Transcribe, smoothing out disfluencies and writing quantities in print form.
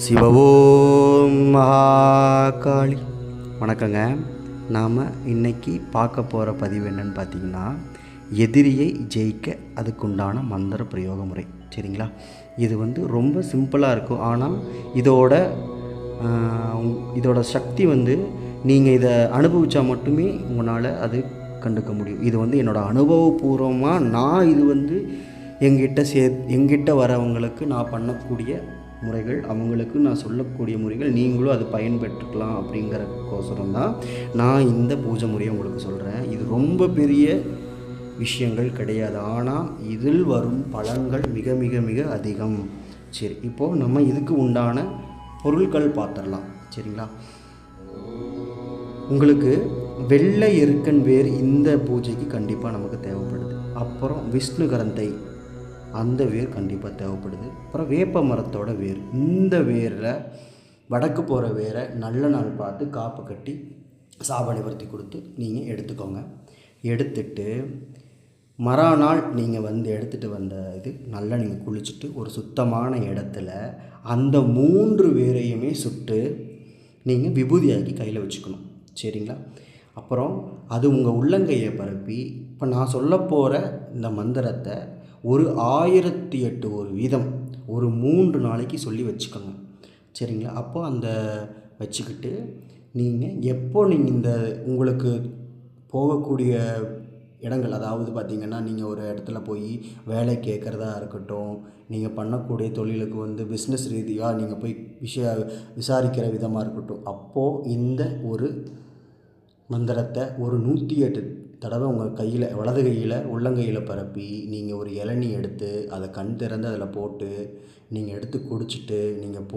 சிவவோம் மகாகாளி. வணக்கங்க. நாம் இன்றைக்கி பார்க்க போகிற பதிவு என்னன்னு பார்த்தீங்கன்னா, எதிரியை ஜெயிக்க அதுக்குண்டான மந்திர பிரயோக முறை. சரிங்களா? இது ரொம்ப சிம்பிளாக இருக்கும். ஆனால் இதோட சக்தி நீங்கள் இதை அனுபவித்தா மட்டுமே உங்களால் அது கண்டுக்க முடியும். இது என்னோடய அனுபவபூர்வமாக நான் இது எங்கிட்ட வரவங்களுக்கு நான் பண்ணக்கூடிய முறைகள், அவங்களுக்கு நான் சொல்லக்கூடிய முறைகள், நீங்களும் அது பயன்பெற்றுக்கலாம் அப்படிங்கிறக்கோசரம் தான் நான் இந்த பூஜை முறையை உங்களுக்கு சொல்கிறேன். இது ரொம்ப பெரிய விஷயங்கள் கிடையாது, ஆனால் இதில் வரும் பலன்கள் மிக மிக மிக அதிகம். சரி, இப்போது நம்ம இதுக்கு உண்டான பொருட்கள் பார்த்துடலாம். சரிங்களா? உங்களுக்கு வெள்ளை எருக்கன் வேர் இந்த பூஜைக்கு கண்டிப்பாக நமக்கு தேவைப்படுது. அப்புறம் விஷ்ணு கரந்தை அந்த வேர் கண்டிப்பாக தேவைப்படுது. அப்புறம் வேப்ப மரத்தோட வேர். இந்த வேரில் வடக்கு போகிற வேரை நல்ல நாள் பார்த்து காப்பு கட்டி சாப நிவர்த்தி கொடுத்து நீங்கள் எடுத்துக்கோங்க. எடுத்துட்டு மறுநாள் நீங்கள் எடுத்துகிட்டு வந்த இது நல்லா நீங்கள் குளிச்சுட்டு ஒரு சுத்தமான இடத்துல அந்த 3 வேரையுமே சுட்டு நீங்கள் விபூதியாக்கி கையில் வச்சுக்கணும். சரிங்களா? அப்புறம் அது உங்கள் உள்ளங்கையை பரப்பி இப்போ நான் சொல்ல போகிற இந்த மந்திரத்தை ஒரு 1008 ஒரு வீதம் ஒரு 3 நாளைக்கு சொல்லி வச்சுக்கோங்க. சரிங்களா? அப்போ அந்த வச்சுக்கிட்டு நீங்கள் இந்த உங்களுக்கு போகக்கூடிய இடங்கள், அதாவது பார்த்திங்கன்னா நீங்கள் ஒரு இடத்துல போய் வேலை கேட்குறதா இருக்கட்டும், நீங்கள் பண்ணக்கூடிய தொழிலுக்கு பிஸ்னஸ் ரீதியாக நீங்கள் போய் விசாரிக்கிற விதமாக இருக்கட்டும், அப்போது இந்த ஒரு மந்திரத்தை ஒரு 108 தடவை உங்கள் கையில், வலது கையில் உள்ளங்கையில் பரப்பி நீங்கள் ஒரு இளநீ எடுத்து அதை கண் திறந்து அதில் போட்டு நீங்கள் எடுத்து குடிச்சிட்டு நீங்கள்